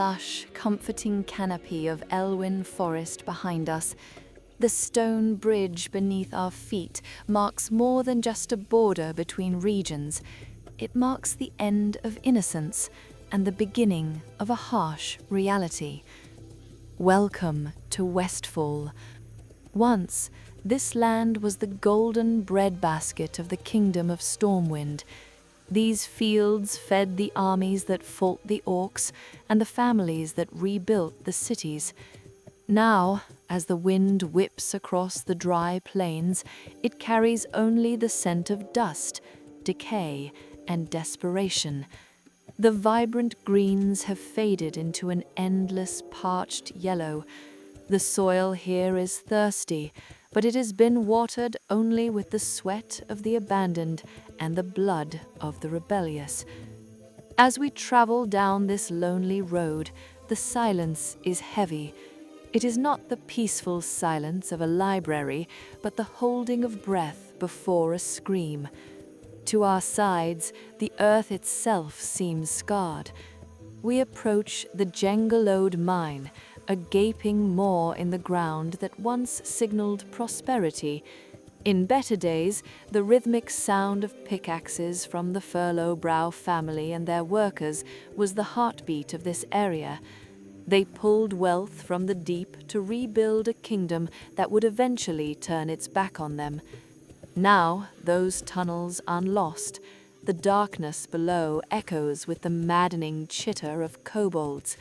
lush, comforting canopy of Elwynn Forest behind us, the stone bridge beneath our feet marks more than just a border between regions. It marks the end of innocence and the beginning of a harsh reality. Welcome to Westfall. Once, this land was the golden breadbasket of the Kingdom of Stormwind. These fields fed the armies that fought the orcs and the families that rebuilt the cities. Now, as the wind whips across the dry plains, it carries only the scent of dust, decay, and desperation. The vibrant greens have faded into an endless parched yellow. The soil here is thirsty, but it has been watered only with the sweat of the abandoned and the blood of the rebellious. As we travel down this lonely road, the silence is heavy. It is not the peaceful silence of a library, but the holding of breath before a scream. To our sides, the earth itself seems scarred. We approach the Jangolode mine, a gaping maw in the ground that once signaled prosperity. In better days, the rhythmic sound of pickaxes from the Furlow-Brow family and their workers was the heartbeat of this area. They pulled wealth from the deep to rebuild a kingdom that would eventually turn its back on them. Now, those tunnels are lost. The darkness below echoes with the maddening chitter of kobolds.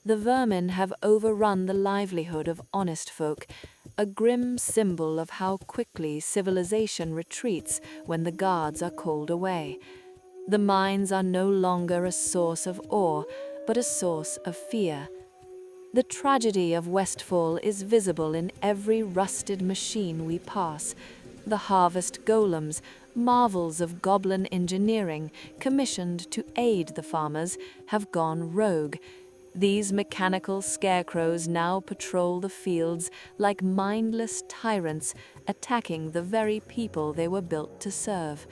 The vermin have overrun the livelihood of honest folk, a grim symbol of how quickly civilization retreats when the guards are called away. The mines are no longer a source of awe, but a source of fear. The tragedy of Westfall is visible in every rusted machine we pass. The harvest golems, marvels of goblin engineering commissioned to aid the farmers, have gone rogue. These mechanical scarecrows now patrol the fields like mindless tyrants, attacking the very people they were built to serve.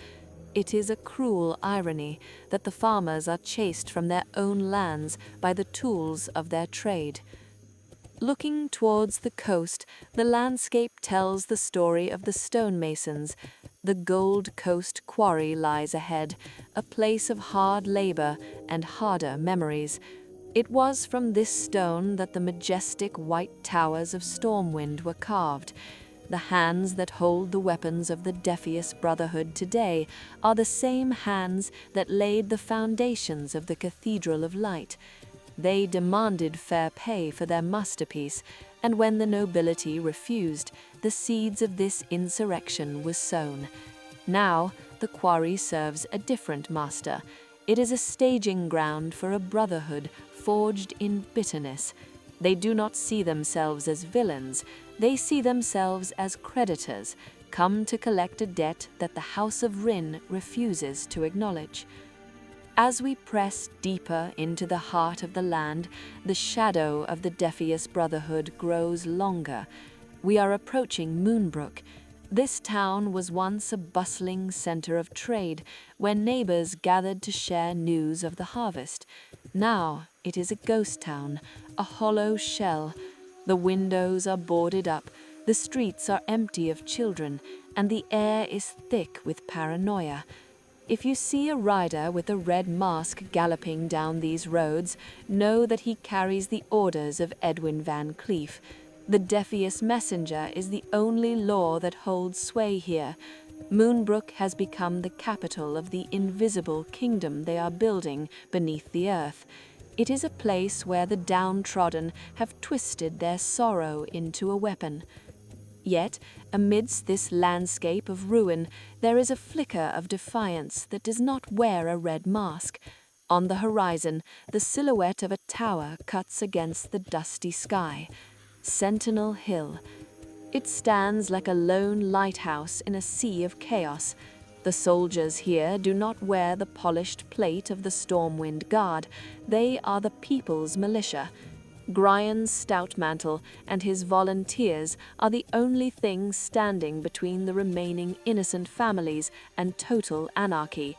It is a cruel irony that the farmers are chased from their own lands by the tools of their trade. Looking towards the coast, the landscape tells the story of the Stonemasons. The Gold Coast Quarry lies ahead, a place of hard labor and harder memories. It was from this stone that the majestic white towers of Stormwind were carved. The hands that hold the weapons of the Defias Brotherhood today are the same hands that laid the foundations of the Cathedral of Light. They demanded fair pay for their masterpiece, and when the nobility refused, the seeds of this insurrection were sown. Now, the quarry serves a different master. It is a staging ground for a brotherhood forged in bitterness. They do not see themselves as villains. They see themselves as creditors, come to collect a debt that the House of Wrynn refuses to acknowledge. As we press deeper into the heart of the land, the shadow of the Defias Brotherhood grows longer. We are approaching Moonbrook. This town was once a bustling center of trade, where neighbors gathered to share news of the harvest. Now it is a ghost town, a hollow shell. The windows are boarded up, the streets are empty of children, and the air is thick with paranoia. If you see a rider with a red mask galloping down these roads, know that he carries the orders of Edwin VanCleef. The Defias messenger is the only law that holds sway here. Moonbrook has become the capital of the invisible kingdom they are building beneath the earth. It is a place where the downtrodden have twisted their sorrow into a weapon. Yet, amidst this landscape of ruin, there is a flicker of defiance that does not wear a red mask. On the horizon, the silhouette of a tower cuts against the dusty sky. Sentinel Hill. It stands like a lone lighthouse in a sea of chaos. The soldiers here do not wear the polished plate of the Stormwind Guard. They are the people's militia. Gryan's stout mantle and his volunteers are the only things standing between the remaining innocent families and total anarchy.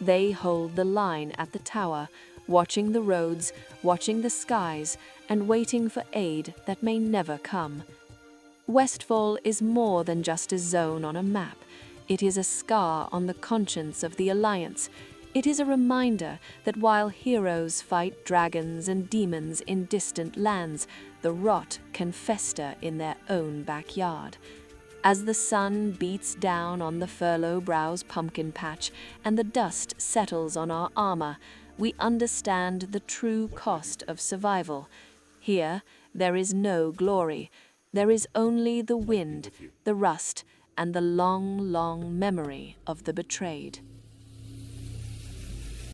They hold the line at the tower, watching the roads, watching the skies, and waiting for aid that may never come. Westfall is more than just a zone on a map. It is a scar on the conscience of the Alliance. It is a reminder that while heroes fight dragons and demons in distant lands, the rot can fester in their own backyard. As the sun beats down on the Furlough Brow's pumpkin patch and the dust settles on our armor, we understand the true cost of survival. Here, there is no glory. There is only the wind, the rust, and the long, long memory of the betrayed.